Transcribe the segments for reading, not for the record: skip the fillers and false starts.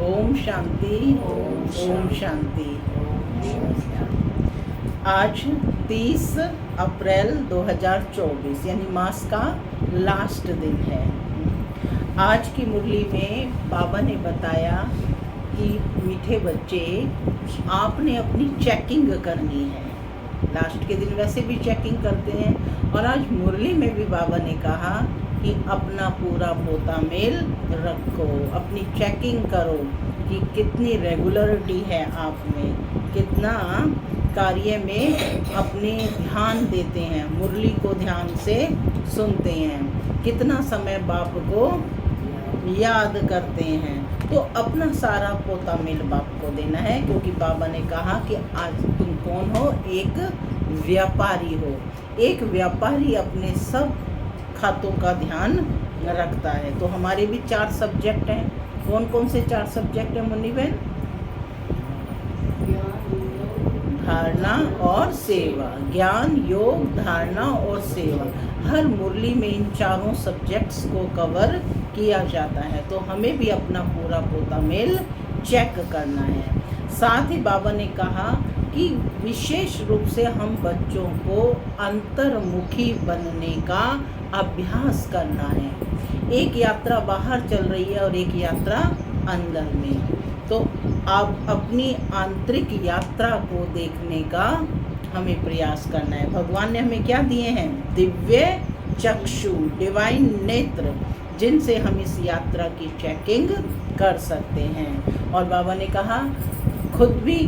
ओम शांति। ओम शांति। आज 30 अप्रैल 2024 यानी मास का लास्ट दिन है। आज की मुरली में बाबा ने बताया कि मीठे बच्चे, आपने अपनी चेकिंग करनी है। लास्ट के दिन वैसे भी चेकिंग करते हैं, और आज मुरली में भी बाबा ने कहा कि अपना पूरा पोता मेल रखो, अपनी चेकिंग करो कि कितनी रेगुलरिटी है आप में, कितना कार्य में अपने ध्यान देते हैं, मुरली को ध्यान से सुनते हैं, कितना समय बाप को याद करते हैं। तो अपना सारा पोता मेल बाप को देना है, क्योंकि बाबा ने कहा कि आज तुम कौन हो, एक व्यापारी हो। एक व्यापारी अपने सब खातों का ध्यान रखता है। तो हमारे भी 4 सब्जेक्ट हैं। कौन कौन से 4 सब्जेक्ट हैं मुन्नी बहन? धारणा और सेवा। ज्ञान, योग, धारणा और सेवा। हर मुरली में इन चारों सब्जेक्ट्स को कवर किया जाता है। तो हमें भी अपना पूरा पोता मेल चेक करना है। साथ ही बाबा ने कहा कि विशेष रूप से हम बच्चों को अंतर्मुखी बनने का अभ्यास करना है। एक यात्रा बाहर चल रही है और एक यात्रा अंदर में। तो आप अपनी आंतरिक यात्रा को देखने का हमें प्रयास करना है। भगवान ने हमें क्या दिए हैं? दिव्य चक्षु, डिवाइन नेत्र, जिनसे हम इस यात्रा की चेकिंग कर सकते हैं। और बाबा ने कहा खुद भी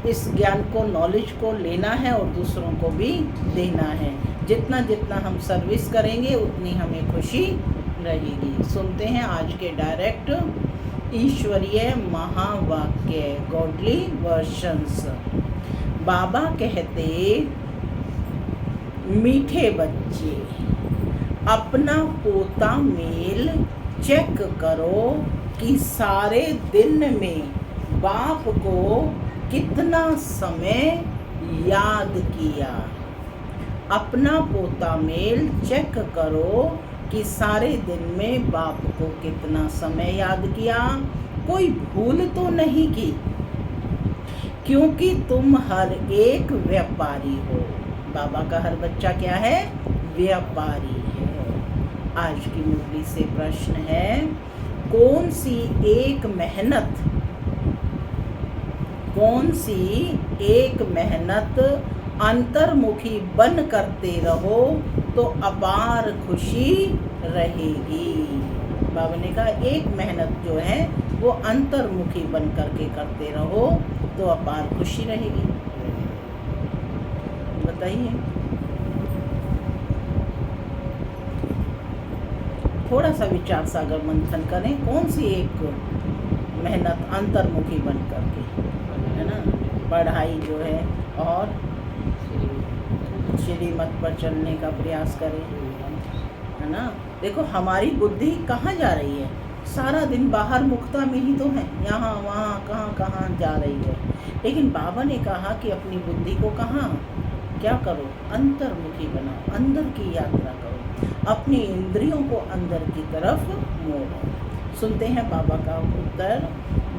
इस ज्ञान को, नॉलेज को लेना है और दूसरों को भी देना है। जितना जितना हम सर्विस करेंगे उतनी हमें खुशी रहेगी। सुनते हैं आज के डायरेक्ट ईश्वरीय महावाक्य, गॉडली वर्शंस। बाबा कहते, मीठे बच्चे, अपना पोता मेल चेक करो कि सारे दिन में बाप को कितना समय याद किया। अपना पोता मेल चेक करो कि सारे दिन में बाप को कितना समय याद किया। कोई भूल तो नहीं की, क्योंकि तुम हर एक व्यापारी हो। बाबा का हर बच्चा क्या है? व्यापारी है। आज की मुरली से प्रश्न है, कौन सी एक मेहनत अंतर्मुखी बन करते रहो तो अपार खुशी रहेगी। बाबा ने कहा एक मेहनत जो है वो अंतर्मुखी बन करके करते रहो तो अपार खुशी रहेगी। बताइए, थोड़ा सा विचार सागर मंथन करें। कौन सी एक मेहनत अंतर्मुखी बन करके, है ना, पढ़ाई जो है और श्रीमत पर चलने का प्रयास करें, है ना। देखो हमारी बुद्धि कहाँ जा रही है? सारा दिन बाहर मुक्ता में ही तो है, यहाँ वहाँ कहाँ कहाँ जा रही है। लेकिन बाबा ने कहा कि अपनी बुद्धि को कहाँ क्या करो? अंतर्मुखी बनाओ, अंदर की यात्रा करो, अपनी इंद्रियों को अंदर की तरफ मोड़ो। सुनते हैं बाबा का उत्तर।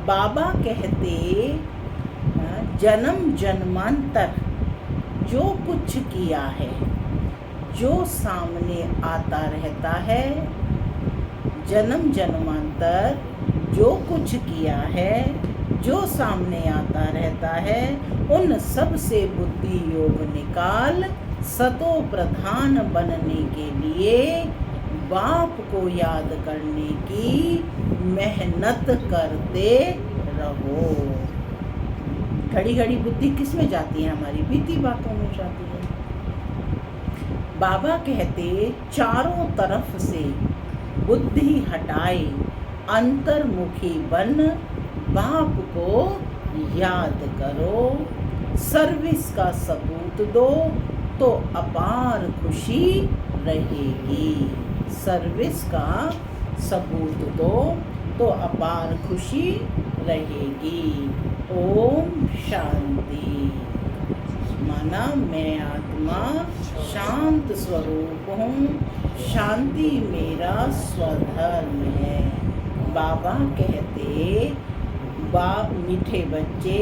बाबा कहते, जन्म जन्मांतर जो कुछ किया है, जो सामने आता रहता है, जन्म जन्मांतर जो कुछ किया है, जो सामने आता रहता है, उन सब से बुद्धि योग निकाल सतो प्रधान बनने के लिए बाप को याद करने की मेहनत करते रहो। घड़ी घड़ी बुद्धि किस में जाती है? हमारी बीती बातों में जाती है। बाबा कहते, चारों तरफ से बुद्धि हटाए अंतर्मुखी बन बाप को याद करो, सर्विस का सबूत दो तो अपार खुशी रहेगी। सर्विस का सबूत दो तो अपार खुशी रहेगी। ओम शांति। माना मैं आत्मा शांत स्वरूप हूँ, शांति मेरा स्वधर्म है। बाबा कहते, बाप मीठे बच्चे,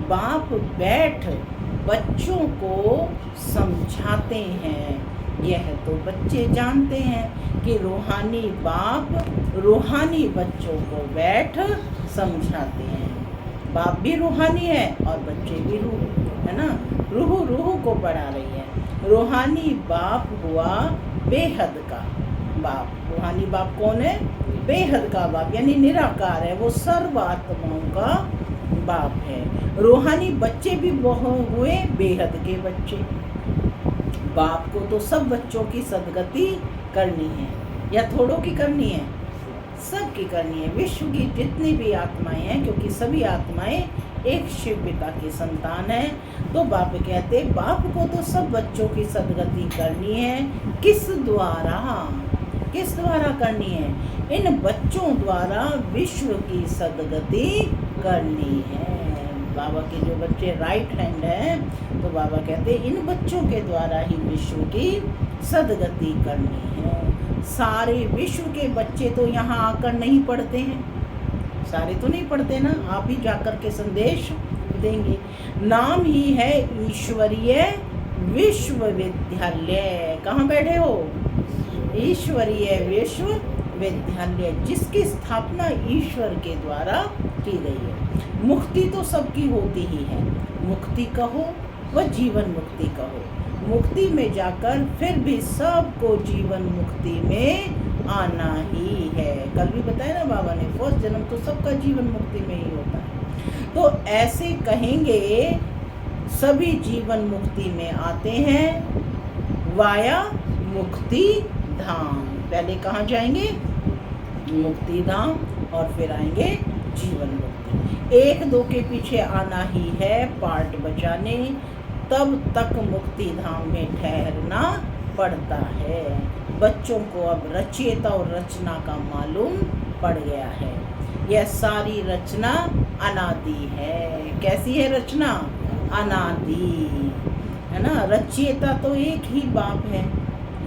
बाप बैठ बच्चों को समझाते हैं। यह तो बच्चे जानते हैं कि रूहानी बाप रूहानी बच्चों को बैठ समझाते हैं। बाप भी रूहानी है और बच्चे भी रूह है ना, रूह को पढ़ा रही है। रूहानी बाप हुआ बेहद का बाप। रूहानी बाप कौन है? बेहद का बाप, यानी निराकार है, वो सर्व आत्माओं का बाप है। रूहानी बच्चे भी हुए बेहद के बच्चे। बाप को तो सब बच्चों की सदगति करनी है, या थोड़ों की करनी है, सब की करनी है। विश्व की जितनी भी आत्माएं हैं, क्योंकि सभी आत्माएं एक शिव पिता की संतान है, तो बाप कहते बाप को तो सब बच्चों की सदगति करनी है। किस द्वारा करनी है? इन बच्चों द्वारा विश्व की सदगति करनी है। बाबा के जो बच्चे राइट हैंड हैं, तो बाबा कहते इन बच्चों के द्वारा ही विश्व की सदगति करनी है। सारे विश्व के बच्चे तो यहाँ आकर नहीं पढ़ते हैं, सारे तो नहीं पढ़ते ना, आप ही जाकर के संदेश देंगे। नाम ही है ईश्वरीय विश्वविद्यालय। कहाँ बैठे हो? ईश्वरीय विश्वविद्यालय, जिसकी स्थापना ईश्वर के द्वारा की गई है। मुक्ति तो सबकी होती ही है, मुक्ति कहो व जीवन मुक्ति कहो। मुक्ति में जाकर फिर भी सबको जीवन मुक्ति में आना ही है। कल भी बताया ना बाबा ने, फर्स्ट जन्म तो सबका जीवन मुक्ति में ही होता है। तो ऐसे कहेंगे सभी जीवन मुक्ति में आते हैं वाया मुक्ति धाम। पहले कहाँ जाएंगे? मुक्ति धाम, और फिर आएंगे जीवन मुक्ति। एक दो के पीछे आना ही है पार्ट बचाने, तब तक मुक्ति धाम में ठहरना पड़ता है। बच्चों को अब रचयिता और रचना का मालूम पड़ गया है। यह सारी रचना अनादि है। कैसी है रचना? अनादि है ना। रचयिता तो एक ही बाप है।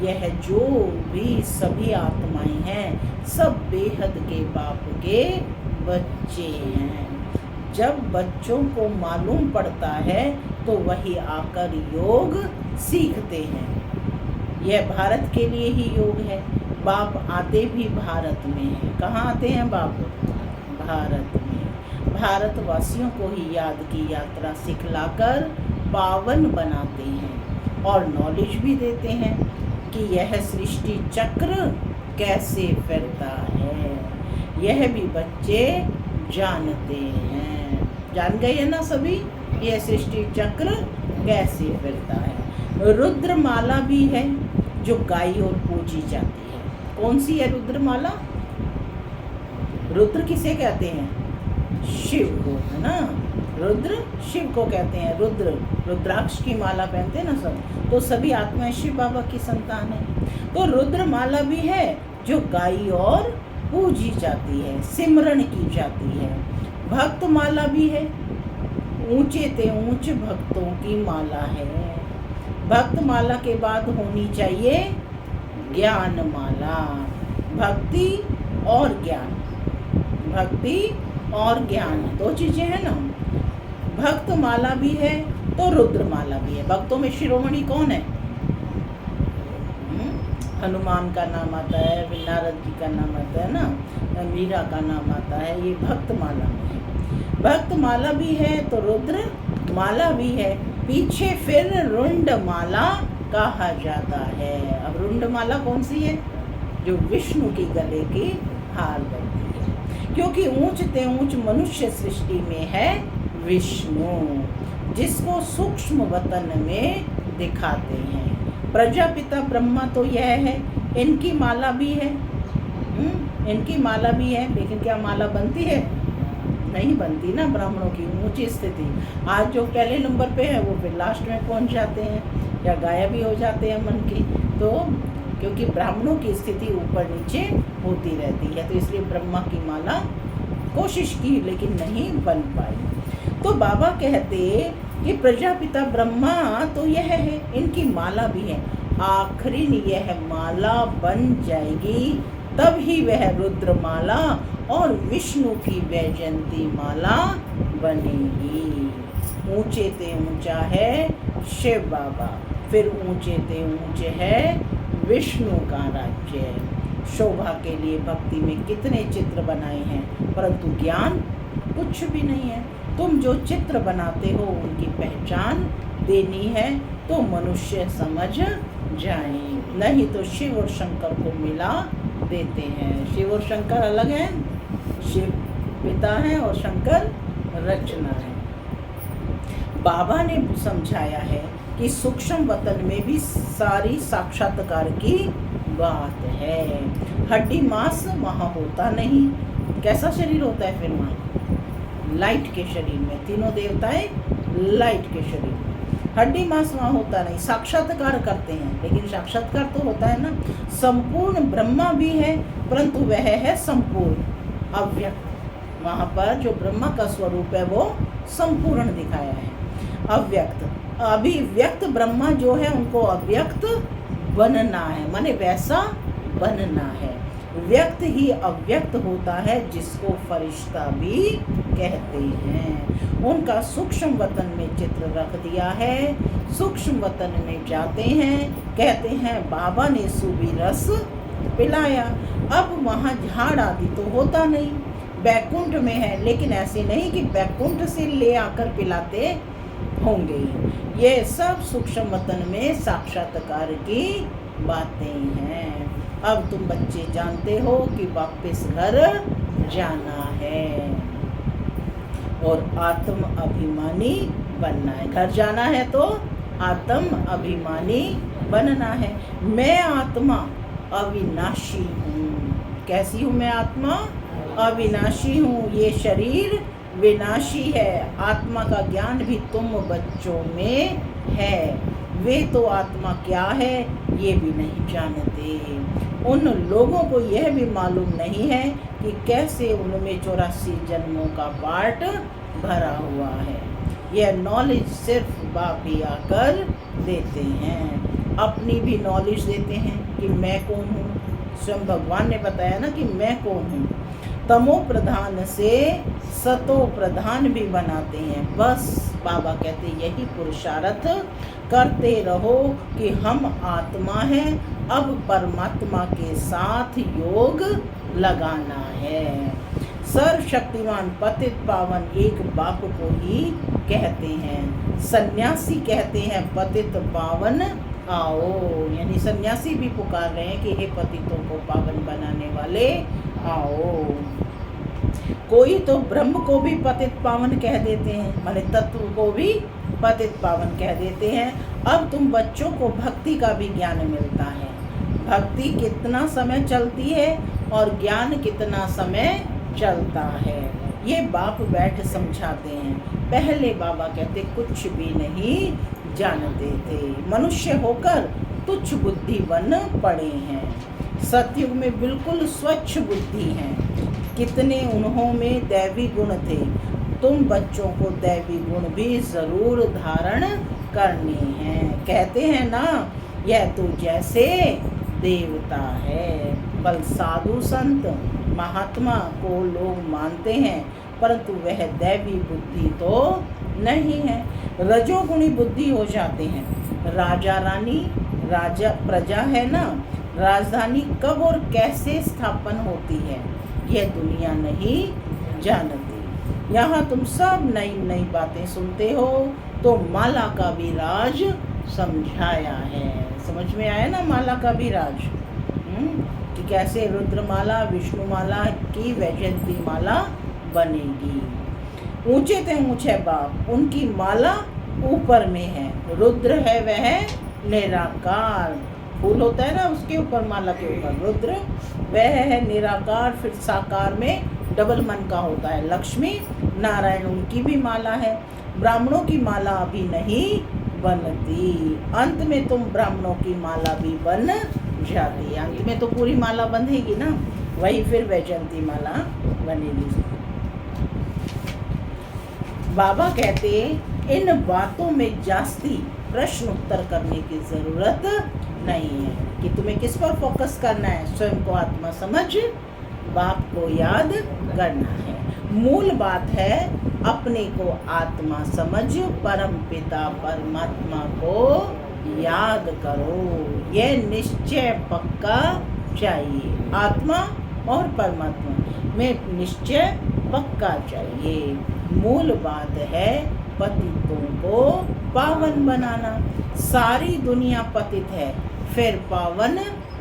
यह जो भी सभी आत्माएं हैं, सब बेहद के बाप के बच्चे हैं। जब बच्चों को मालूम पड़ता है तो वही आकर योग सीखते हैं। यह भारत के लिए ही योग है। बाप आते भी भारत में हैं। कहाँ आते हैं बाप? भारत में। भारतवासियों को ही याद की यात्रा सिखलाकर पावन बनाते हैं और नॉलेज भी देते हैं कि यह सृष्टि चक्र कैसे फिरता है। यह भी बच्चे जानते हैं। जान गए हैं ना सभी, यह सृष्टि चक्र कैसे फिरता है। रुद्रमाला भी है जो गाई और पूजी जाती है। कौन सी है रुद्रमाला? रुद्र किसे कहते हैं? शिव को, है ना। रुद्र शिव को कहते हैं। रुद्राक्ष की माला पहनते हैं ना सब, तो सभी आत्माएं शिव बाबा की संतान है। तो रुद्रमाला भी है जो गाई और पूजी जाती है, सिमरन की जाती है। भक्त माला भी है, ऊंचे ते ऊंच भक्तों की माला है। भक्त माला के बाद होनी चाहिए ज्ञान माला। भक्ति और ज्ञान, भक्ति और ज्ञान दो चीजें हैं ना। भक्त माला भी है तो रुद्र माला भी है। भक्तों में शिरोमणि कौन है? हनुमान का नाम आता है, नारद जी का नाम आता है ना, मीरा का नाम आता है। ये भक्त माला में है। भक्त माला भी है तो रुद्र माला भी है। पीछे फिर रुंड माला कहा जाता है। अब रुंड माला कौन सी है? जो विष्णु की गले की हार बनती है, क्योंकि ऊंचते ऊंच मनुष्य सृष्टि में है विष्णु, जिसको सूक्ष्म वतन में दिखाते हैं। प्रजापिता ब्रह्मा तो यह है, इनकी माला भी है। इनकी माला भी है, लेकिन क्या माला बनती है? नहीं बनती ना। ब्राह्मणों की ऊंची स्थिति, आज जो पहले नंबर पे है वो फिर लास्ट में पहुंच जाते हैं या गायब भी हो जाते हैं मन की। तो क्योंकि ब्राह्मणों की स्थिति ऊपर नीचे होती रहती है, तो इसलिए ब्रह्मा की माला कोशिश की लेकिन नहीं बन पाई। तो बाबा कहते कि प्रजापिता ब्रह्मा तो यह है, इनकी माला भी है। आखिरी यह माला बन जाएगी तब ही वह रुद्रमाला और विष्णु की वैजयंती माला बनेगी। ऊंचे ते ऊंचा है शिव बाबा, फिर ऊंचे ते ऊंचे है विष्णु का राज्य। शोभा के लिए भक्ति में कितने चित्र बनाए हैं, परंतु ज्ञान कुछ भी नहीं है। तुम जो चित्र बनाते हो उनकी पहचान देनी है तो मनुष्य समझ जाए, नहीं तो शिव और शंकर को मिला देते हैं। शिव और शंकर अलग हैं, शिव पिता है और शंकर रचना है। बाबा ने समझाया है कि सूक्ष्म वतन में भी सारी साक्षात्कार की बात है। हड्डी मांस वहाँ होता नहीं, कैसा शरीर होता है फिर वहाँ? लाइट के शरीर में, तीनों देवताएं लाइट के शरीर में, हड्डी मांस वहाँ होता नहीं। साक्षात्कार करते हैं, लेकिन साक्षात्कार तो होता है ना। संपूर्ण ब्रह्मा भी है, परंतु वह है संपूर्ण अव्यक्त। वहाँ पर जो ब्रह्मा का स्वरूप है वो संपूर्ण दिखाया है। अव्यक्त, अभी व्यक्त ब्रह्मा जो है उनको अव्यक्त बनना है, माने वैसा बनना है। व्यक्त ही अव्यक्त होता है, जिसको फरिश्ता भी कहते हैं। उनका सूक्ष्म वतन में चित्र रख दिया है। सूक्ष्म वतन में जाते हैं, कहते हैं बाबा ने सूबी रस पिलाया। अब वहाँ झाड़ आदि तो होता नहीं, बैकुंठ में है, लेकिन ऐसे नहीं कि बैकुंठ से ले आकर पिलाते होंगे। ये सब सूक्ष्म वतन में साक्षात्कार की बातें हैं। अब तुम बच्चे जानते हो कि वापस घर जाना है और आत्म अभिमानी बनना है। घर जाना है तो आत्म अभिमानी बनना है। मैं आत्मा अविनाशी हूँ। कैसी हूँ मैं? आत्मा अविनाशी हूँ। ये शरीर विनाशी है। आत्मा का ज्ञान भी तुम बच्चों में है। वे तो आत्मा क्या है ये भी नहीं जानते। उन लोगों को यह भी मालूम नहीं है कि कैसे उनमें 84 जन्मों का पार्ट भरा हुआ है। यह नॉलेज सिर्फ बाप ही आकर देते हैं। अपनी भी नॉलेज देते हैं कि मैं कौन हूँ। स्वयं भगवान ने बताया ना कि मैं कौन हूँ। तमो प्रधान से सतो प्रधान भी बनाते हैं। बस बाबा कहते यही पुरुषार्थ करते रहो कि हम आत्मा हैं, अब परमात्मा के साथ योग लगाना है। सर्वशक्तिमान पतित पावन एक बाप को ही कहते हैं। सन्यासी कहते हैं पतित पावन आओ, यानी सन्यासी भी पुकार रहे हैं कि हे पतितों को पावन बनाने वाले आओ। कोई तो ब्रह्म को भी पतित पावन कह देते हैं, माने तत्व को भी पतित पावन कह देते हैं। अब तुम बच्चों को भक्ति का भी ज्ञान मिलता है। भक्ति कितना समय चलती है और ज्ञान कितना समय चलता है, ये बाप बैठ समझाते हैं। पहले बाबा कहते कुछ भी नहीं जानते थे, मनुष्य होकर तुच्छ बुद्धि बन पड़े हैं। सतयुग में बिल्कुल स्वच्छ बुद्धि है। कितने उन्हों में दैवी गुण थे। तुम बच्चों को दैवी गुण भी जरूर धारण करने हैं। कहते हैं ना, यह तो जैसे देवता है। बल साधु संत महात्मा को लोग मानते हैं, परंतु वह दैवी बुद्धि तो नहीं है। रजोगुणी बुद्धि हो जाते हैं। राजा रानी, राजा प्रजा है ना, राजधानी कब और कैसे स्थापन होती है यह दुनिया नहीं जानती। यहाँ तुम सब नई नई बातें सुनते हो, तो माला का भी राज समझाया है। समझ में आया ना माला का भी राज, कि कैसे रुद्रमाला विष्णुमाला की वैजयंती माला बनेगी। ऊंचे ते ऊंचे बाप, उनकी माला ऊपर में है। रुद्र है वह निराकार, फूल होता है ना उसके ऊपर, माला के ऊपर रुद्र वह है निराकार। फिर साकार में डबल मन का होता है लक्ष्मी नारायण, उनकी भी माला है। ब्राह्मणों की माला अभी नहीं बनती, अंत में तुम ब्राह्मणों की माला भी बन जाती है। अंत में तो पूरी माला बंधेगी ना, वही फिर वैजयंती माला बनेगी। बाबा कहते इन बातों में जास्ती प्रश्न उत्तर करने की जरूरत नहीं है। कि तुम्हें किस पर फोकस करना है? स्वयं को आत्मा समझ, बाप को याद करना है। मूल बात है अपने को आत्मा समझ, परम पिता परमात्मा को याद करो। यह निश्चय पक्का चाहिए। आत्मा और परमात्मा में निश्चय पक्का चाहिए। मूल बात है पतितों को पावन बनाना। सारी दुनिया पतित है, फिर पावन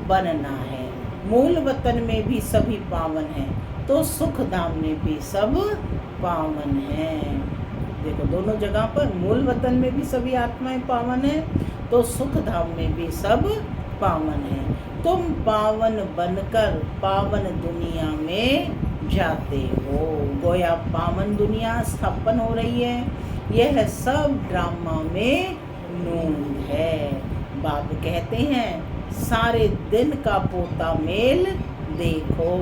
बनना है। मूल वतन में भी सभी पावन हैं, तो सुख धाम में भी सब पावन हैं। देखो दोनों जगह पर, मूल वतन में भी सभी आत्माएं पावन हैं, तो सुख धाम में भी सब पावन हैं। तुम पावन बनकर पावन दुनिया में जाते हो। गोया पावन दुनिया स्थापन हो रही है। यह सब ड्रामा में नूंद है। बाप कहते हैं सारे दिन का पोता मेल देखो,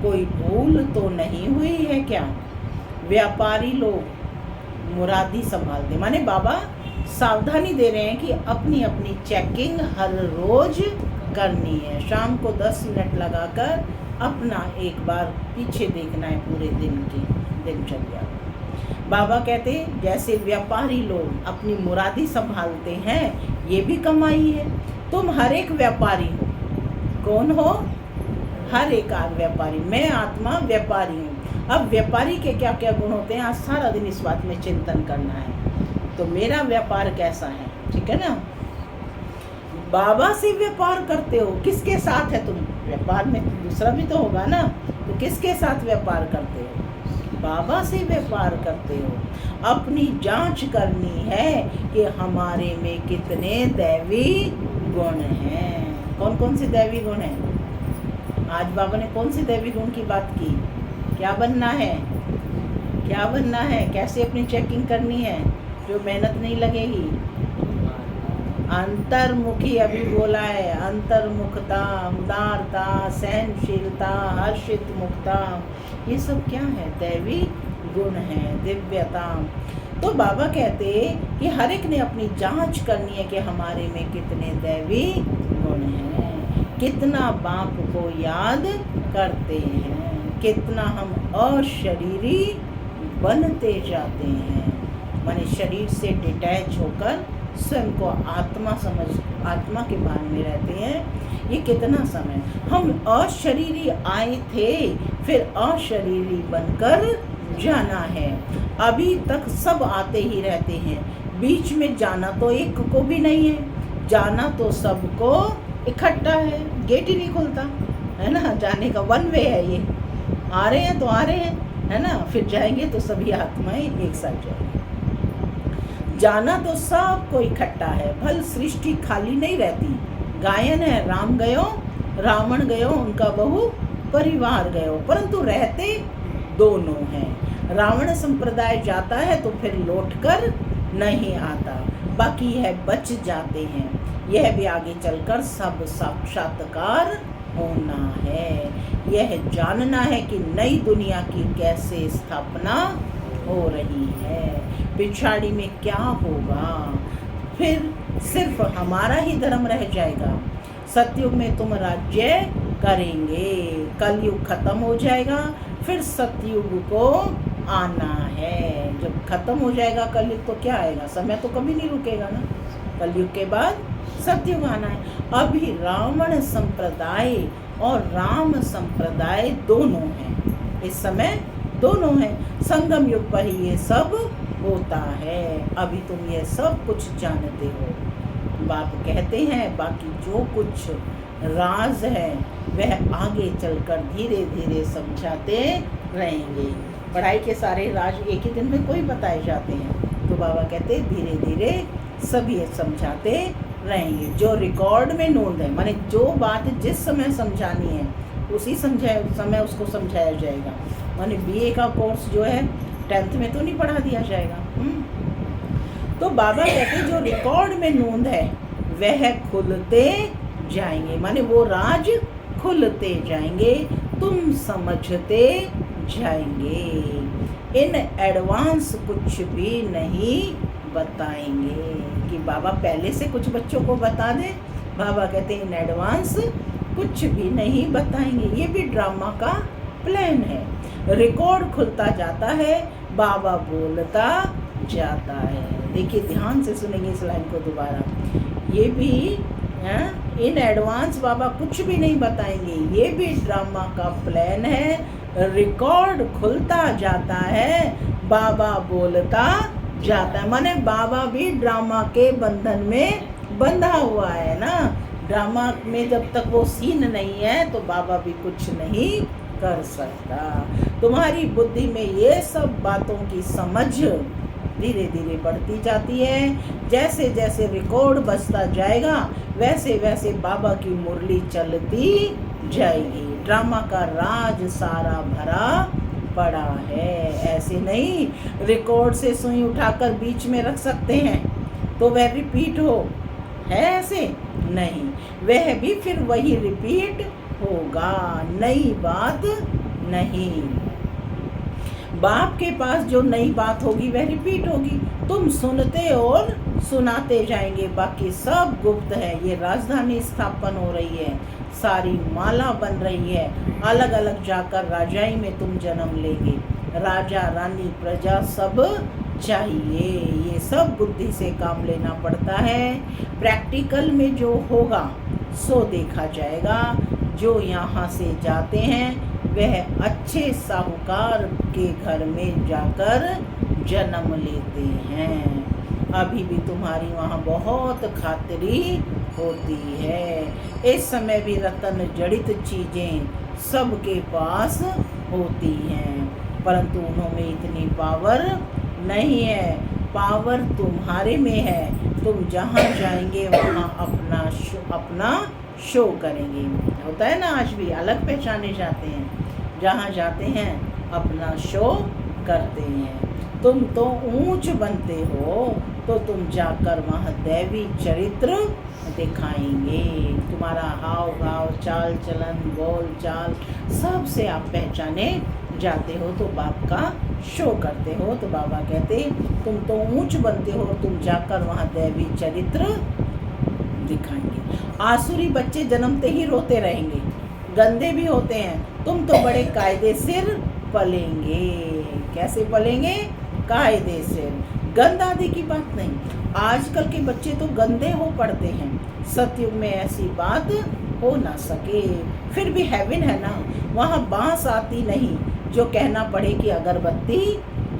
कोई भूल तो नहीं हुई है क्या? व्यापारी लोग मुरादी संभालते, माने बाबा सावधानी दे रहे हैं कि अपनी अपनी चेकिंग हर रोज करनी है। शाम को 10 मिनट लगाकर अपना एक बार पीछे देखना है पूरे दिन की दिनचर्या। बाबा कहते जैसे व्यापारी लोग अपनी मुरादी संभालते हैं, ये भी कमाई है। तुम हर एक व्यापारी हो। कौन हो? हर एक व्यापारी। मैं आत्मा व्यापारी हूँ। अब व्यापारी के क्या क्या गुण होते हैं, आज सारा दिन इस बात में चिंतन करना है। तो मेरा व्यापार कैसा है, ठीक है ना? बाबा से व्यापार करते हो, किसके साथ है तुम? व्यापार में दूसरा भी तो होगा ना, तो किसके साथ व्यापार करते हो? बाबा से व्यापार करते हो। अपनी जांच करनी है कि हमारे में कितने दैवी गुण हैं। कौन कौन से दैवी गुण हैं? आज बाबा ने कौन से दैवी गुण की बात की? क्या बनना है? क्या बनना है? कैसे अपनी चेकिंग करनी है जो मेहनत नहीं लगेगी? अंतर्मुखी अभी बोला है। अंतर्मुखता, उदारता, सहनशीलता, हर्षित मुक्ता, ये सब क्या है? दैवी गुण है, दिव्यता। तो बाबा कहते कि हर एक ने अपनी जांच करनी है कि हमारे में कितने दैवी गुण हैं, कितना बाप को याद करते हैं, कितना हम अशरीरी बनते जाते हैं, माने शरीर से डिटैच होकर स्वयं को आत्मा समझ, आत्मा के भान में रहते हैं। ये कितना समय हम अशरीरी आए थे, फिर अशरीरी बनकर जाना है। अभी तक सब आते ही रहते हैं, बीच में जाना तो एक को भी नहीं है। जाना तो सबको इकट्ठा है, गेट ही नहीं खुलता है ना। जाने का वन वे है, ये आ रहे हैं तो आ रहे हैं, है ना। फिर जाएंगे तो सभी आत्माएं एक साथ जाएंगे। जाना तो सबको इकट्ठा है। भल सृष्टि खाली नहीं रहती। गायन है राम गयो रावण गयो, उनका बहु परिवार गयो, परंतु रहते दोनों हैं। रावण संप्रदाय जाता है तो फिर लौटकर नहीं आता, बाकी यह बच जाते हैं। यह भी आगे चलकर सब साक्षात्कार होना है। यह जानना है कि नई दुनिया की कैसे स्थापना हो रही है, पिछाड़ी में क्या होगा। फिर सिर्फ हमारा ही धर्म रह जाएगा। सतयुग में तुम राज्य करेंगे, कलयुग खत्म हो जाएगा, फिर सतयुग को आना है। जब खत्म हो जाएगा कलयुग तो क्या आएगा? समय तो कभी नहीं रुकेगा ना। कलयुग के बाद सतयुग आना है। अभी रावण संप्रदाय और राम संप्रदाय दोनों हैं, इस समय दोनों हैं। संगम युग पर ही ये सब होता है। अभी तुम ये सब कुछ जानते हो। बाप कहते हैं बाकी जो कुछ राज है वह आगे चलकर धीरे धीरे समझाते रहेंगे। पढ़ाई के सारे राज एक ही दिन में कोई बताए जाते हैं, तो बाबा कहते धीरे धीरे सभी समझाते रहेंगे। जो रिकॉर्ड में नोंद है, माने जो बात जिस समय समझानी है उसी समय उसको समझाया जाएगा। माने बीए का कोर्स जो है 10th में तो नहीं पढ़ा दिया जाएगा। तो बाबा कहते जो रिकॉर्ड में नोंद है वह खुलते जाएंगे, माने वो राज खुलते जाएंगे, तुम समझते जाएंगे। इन एडवांस कुछ भी नहीं बताएंगे कि बाबा पहले से कुछ बच्चों को बता दें, बाबा कहते हैं इन एडवांस कुछ भी नहीं बताएंगे। ये भी ड्रामा का प्लान है। रिकॉर्ड खुलता जाता है, बाबा बोलता जाता है। देखिए ध्यान से सुनेंगे इस लाइन को दोबारा। ये भी इन एडवांस बाबा कुछ भी नहीं बताएंगे। ये भी ड्रामा का प्लान है। रिकॉर्ड खुलता जाता है, बाबा बोलता जाता है। माने बाबा भी ड्रामा के बंधन में बंधा हुआ है ना। ड्रामा में जब तक वो सीन नहीं है तो बाबा भी कुछ नहीं कर सकता। तुम्हारी बुद्धि में ये सब बातों की समझ धीरे धीरे बढ़ती जाती है। जैसे जैसे रिकॉर्ड बजता जाएगा वैसे वैसे बाबा की मुरली चलती जाएगी। ड्रामा का राज सारा भरा पड़ा है। ऐसे नहीं रिकॉर्ड से सुई उठाकर बीच में रख सकते हैं तो वह रिपीट हो, है ऐसे नहीं, वह भी फिर वही रिपीट होगा, नई बात नहीं। बाप के पास जो नई बात होगी वह रिपीट होगी। तुम सुनते और सुनाते जाएंगे, बाकी सब गुप्त है। ये राजधानी स्थापन हो रही है, सारी माला बन रही है। अलग अलग जाकर राजाई में तुम जन्म लेंगे। राजा रानी प्रजा सब चाहिए। ये सब बुद्धि से काम लेना पड़ता है। प्रैक्टिकल में जो होगा सो देखा जाएगा। जो यहाँ से जाते हैं वह अच्छे साहूकार के घर में जाकर जन्म लेते हैं। अभी भी तुम्हारी वहाँ बहुत खातिरी होती है। इस समय भी रतन जड़ित चीज़ें सबके पास होती हैं, परंतु उन्होंने इतनी पावर नहीं है। पावर तुम्हारे में है। तुम जहाँ जाएंगे वहाँ अपना शो करेंगे। होता है ना, आज भी अलग पहचाने जाते हैं। जहाँ जाते हैं अपना शो करते हैं। तुम तो ऊंच बनते हो तो तुम जाकर वहाँ दैवी चरित्र दिखाएंगे। तुम्हारा हाव भाव, चाल चलन, बोल चाल सब से आप पहचाने जाते हो तो बाप का शो करते हो। तो बाबा कहते तुम तो ऊंच बनते हो, तुम जाकर वहाँ दैवी चरित्र दिखाएंगे। आसुरी बच्चे जन्मते ही रोते रहेंगे, गंदे भी होते हैं। तुम तो बड़े कायदे सिर पलेंगे। कैसे पलेंगे? कायदे सिर। गंद आदि की बात नहीं। आजकल के बच्चे तो गंदे हो पड़ते हैं। सतयुग में ऐसी बात हो ना सके। फिर भी हेवन है ना, वहाँ बांस आती नहीं जो कहना पड़े कि अगरबत्ती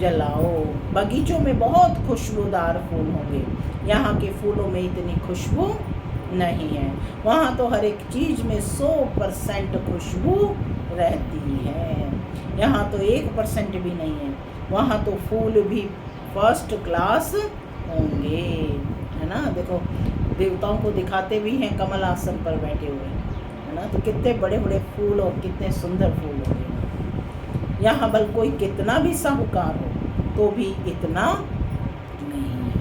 जलाओ। बगीचों में बहुत खुशबूदार फूल होंगे, यहाँ के फूलों में इतनी खुशबू नहीं है। वहाँ तो हर एक चीज़ में 100% खुशबू रहती है, यहाँ तो 1% भी नहीं है। वहाँ तो फूल भी फर्स्ट क्लास होंगे, है ना। देखो देवताओं को दिखाते भी हैं कमल आसन पर बैठे हुए, है ना। तो कितने बड़े बड़े फूल और कितने सुंदर फूल होंगे। यहाँ बल कोई कितना भी साहूकार हो तो भी इतना नहीं।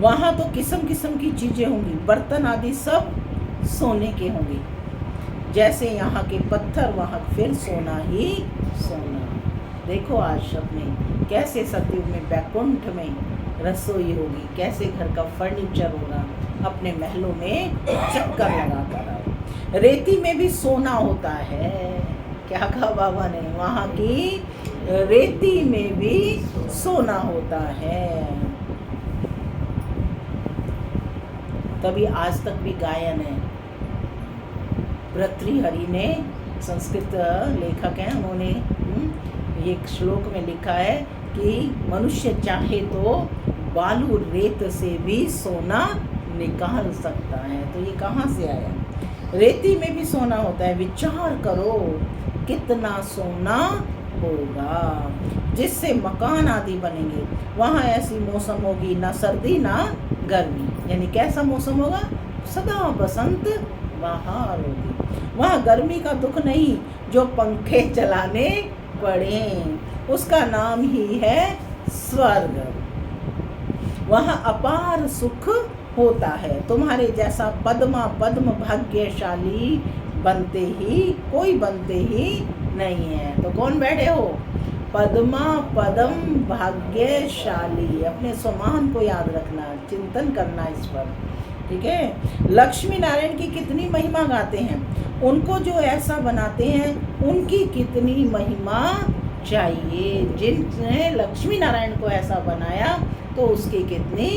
वहाँ तो किस्म किस्म की चीज़ें होंगी, बर्तन आदि सब सोने के होंगे। जैसे यहाँ के पत्थर वहाँ फिर सोना ही सोना। देखो आज में कैसे सतयुग में बैकुंठ में रसोई होगी, कैसे घर का फर्नीचर होगा, अपने महलों में चक्कर लगाता रहो। रेती में भी सोना होता है। क्या कहा बाबा ने? वहाँ की रेती में भी सोना होता है। तभी आज तक भी गायन है। भर्तृहरि ने, संस्कृत लेखक हैं, उन्होंने एक श्लोक में लिखा है कि मनुष्य चाहे तो बालू रेत से भी सोना निकाल सकता है। तो ये कहाँ से आया? रेती में भी सोना होता है। विचार करो कितना सोना होगा, जिससे मकान आदि बनेंगे। वहाँ ऐसी मौसम होगी, ना सर्दी ना गर्मी। यानी कैसा मौसम होगा? सदा बसंत बहार होगी। वहाँ गर्मी का दुख नहीं, जो पंखे चलाने पड़े, उसका नाम ही है स्वर्ग। वहाँ अपार सुख होता है। तुम्हारे जैसा पद्मा पद्म भाग्यशाली बनते ही नहीं है। तो कौन बैठे हो? पद्मा पद्म भाग्यशाली। अपने समान को याद रखना, चिंतन करना इस पर। ठीक है। लक्ष्मी नारायण की कितनी महिमा गाते हैं, उनको जो ऐसा बनाते हैं उनकी कितनी महिमा चाहिए। जिनने लक्ष्मी नारायण को ऐसा बनाया तो उसकी कितनी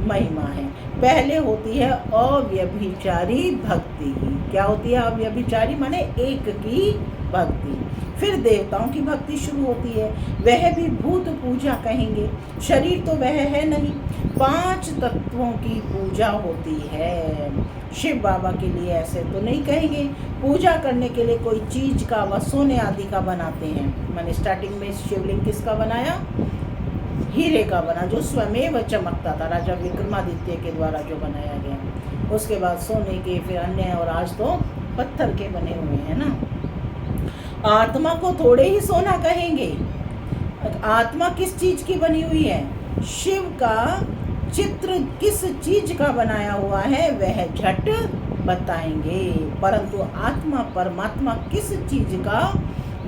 महिमा है। पहले होती है अव्यभिचारी भक्ति। क्या होती है अव्यभिचारी? माने एक की भक्ति। फिर देवताओं की भक्ति शुरू होती है, वह भी भूत पूजा कहेंगे, शरीर तो वह है नहीं। 5 तत्वों की पूजा होती है। शिव बाबा के लिए ऐसे तो नहीं कहेंगे। पूजा करने के लिए कोई चीज का व सोने आदि का बनाते हैं। मैंने स्टार्टिंग में शिवलिंग किसका बनाया? हीरे का बना, जो स्वयं चमकता था, राजा विक्रमादित्य के द्वारा जो बनाया गया। उसके बाद सोने के, फिर अन्य, और आज तो पत्थर के बने हुए हैं ना। आत्मा को थोड़े ही सोना कहेंगे। आत्मा किस चीज की बनी हुई है? शिव का चित्र किस चीज का बनाया हुआ है वह झट बताएंगे, परंतु आत्मा परमात्मा किस चीज का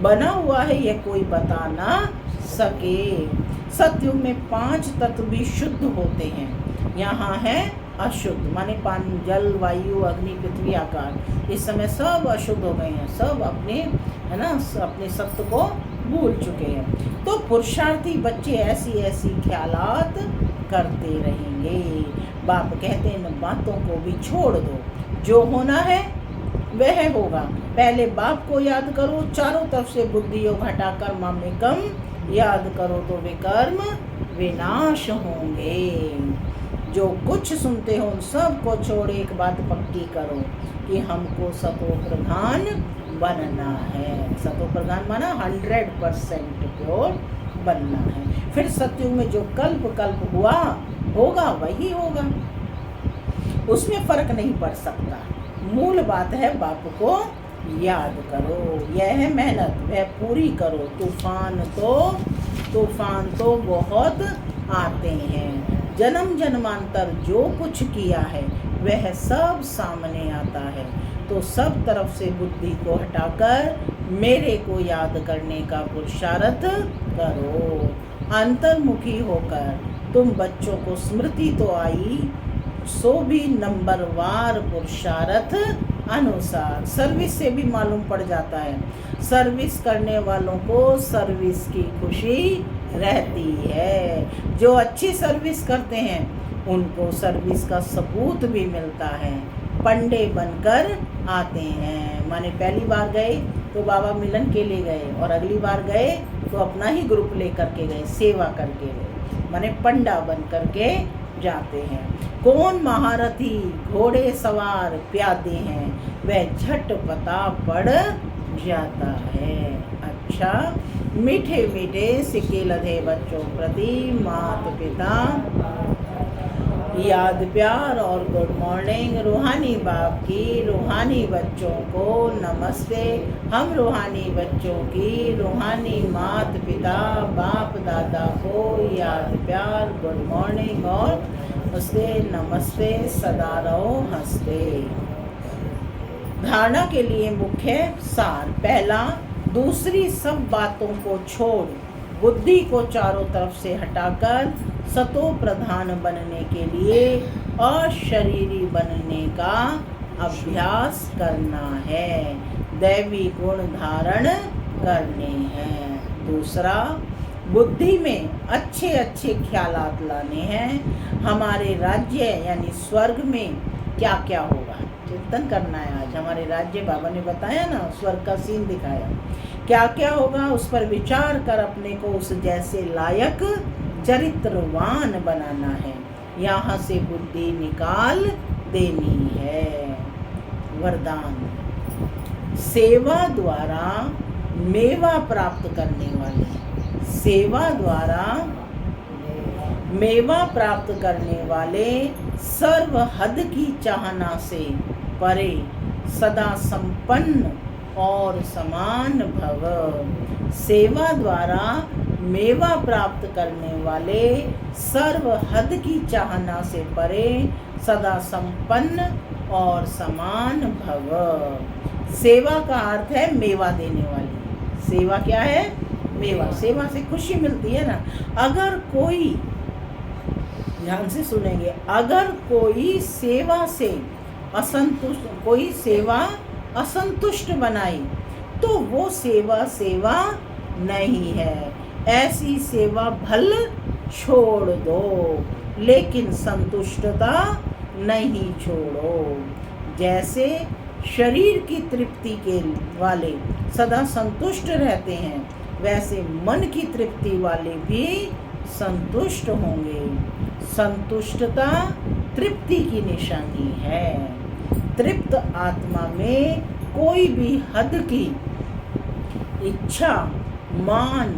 बना हुआ है यह कोई बता ना सके। सतयुग में 5 तत्व भी शुद्ध होते हैं, यहाँ है अशुद्ध, माने पानी, जल, वायु, अग्नि, पृथ्वी, आकाश। इस समय सब अशुद्ध हो गए हैं, सब अपने, है ना, अपने सत्य को भूल चुके हैं। तो पुरुषार्थी बच्चे ऐसी ऐसी ख्यालात करते रहेंगे। बाप कहते हैं इन बातों को भी छोड़ दो, जो होना है वह होगा। पहले बाप को याद करो, चारों तरफ से बुद्धि योग हटाकर मामेकम याद करो तो विकर्म विनाश होंगे। जो कुछ सुनते हो उन सब को छोड़ एक बात पक्की करो कि हमको सतो प्रधान बनना है। सतो प्रधान माना 100% प्योर बनना है। फिर सतयुग में जो कल्प हुआ होगा वही होगा, उसमें फर्क नहीं पड़ सकता। मूल बात है बाप को याद करो, यह है मेहनत, वह पूरी करो। तूफान तो बहुत आते हैं, जन्म जन्मांतर जो कुछ किया है वह सब सामने आता है। तो सब तरफ से बुद्धि को हटाकर मेरे को याद करने का पुरुषार्थ करो। अंतर्मुखी होकर तुम बच्चों को स्मृति तो आई, सो भी नंबरवार पुरुषार्थ अनुसार। सर्विस से भी मालूम पड़ जाता है, सर्विस करने वालों को सर्विस की खुशी रहती है। जो अच्छी सर्विस करते हैं उनको सर्विस का सबूत भी मिलता है। पंडे बनकर आते हैं, माने पहली बार गए तो बाबा मिलन के लिए गए, और अगली बार गए तो अपना ही ग्रुप लेकर के गए, सेवा करके गए, माने पंडा बन करके जाते हैं। कौन महारथी घोड़े सवार प्यादे हैं वह झट पता पड़ जाता है। अच्छा, मीठे मीठे सिक्के लधे बच्चों प्रति माता पिता याद प्यार और गुड मॉर्निंग। रूहानी बाप की रूहानी बच्चों को नमस्ते। हम रूहानी बच्चों की रूहानी माता पिता बाप दादा को याद प्यार गुड मॉर्निंग और उसके नमस्ते, सदा रहो हंसते। धारणा के लिए मुख्य सार। पहला, दूसरी सब बातों को छोड़ बुद्धि को चारों तरफ से हटाकर सतो प्रधान बनने के लिए अशरीरी बनने का अभ्यास करना है, दैवी गुण धारण करने हैं। दूसरा, बुद्धि में अच्छे अच्छे ख्यालात लाने हैं। हमारे राज्य यानी स्वर्ग में क्या क्या होगा चिंतन करना है आज। हमारे राज्य बाबा ने बताया ना, स्वर्ग का सीन दिखाया, क्या क्या होगा उस पर विचार कर अपने को उस जैसे लायक चरित्रवान बनाना है। यहाँ से बुद्धि निकाल देनी है। वरदान, सेवा द्वारा मेवा प्राप्त करने वाले, सेवा द्वारा मेवा प्राप्त करने वाले सर्व हद की चाहना से परे सदा संपन्न और समान भव। सेवा द्वारा मेवा प्राप्त करने वाले सर्व हद की चाहना से परे सदा संपन्न और समान भव। सेवा का अर्थ है मेवा देने वाली। सेवा क्या है? मेवा। सेवा से खुशी मिलती है ना। अगर कोई ध्यान से सुनेंगे। अगर कोई सेवा असंतुष्ट बनाई तो वो सेवा नहीं है। ऐसी सेवा भल छोड़ दो, लेकिन संतुष्टता नहीं छोड़ो। जैसे शरीर की तृप्ति के वाले सदा संतुष्ट रहते हैं, वैसे मन की तृप्ति वाले भी संतुष्ट होंगे। संतुष्टता तृप्ति की निशानी है। तृप्त आत्मा में कोई भी हद की इच्छा, मान,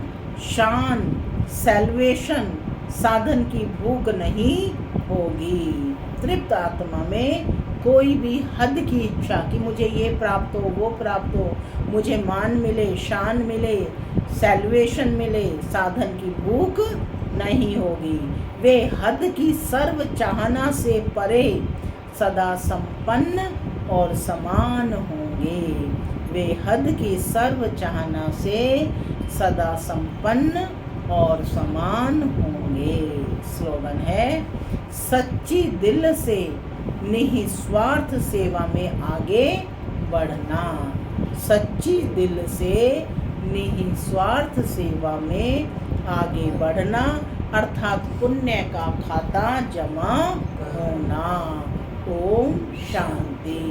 शान, सैल्वेशन, साधन की भूख नहीं होगी। तृप्त आत्मा में कोई भी हद की इच्छा कि मुझे ये प्राप्त हो, वो प्राप्त हो, मुझे मान मिले, शान मिले, सैल्वेशन मिले, साधन की भूख नहीं होगी। वे हद की सर्व चाहना से परे सदा संपन्न और समान होंगे। वे हद की सर्व चाहना से सदा संपन्न और समान होंगे। स्लोगन है, सच्ची दिल से निस्वार्थ सेवा में आगे बढ़ना। सच्ची दिल से निस्वार्थ सेवा में आगे बढ़ना अर्थात पुण्य का खाता जमा होना। ओम शांति।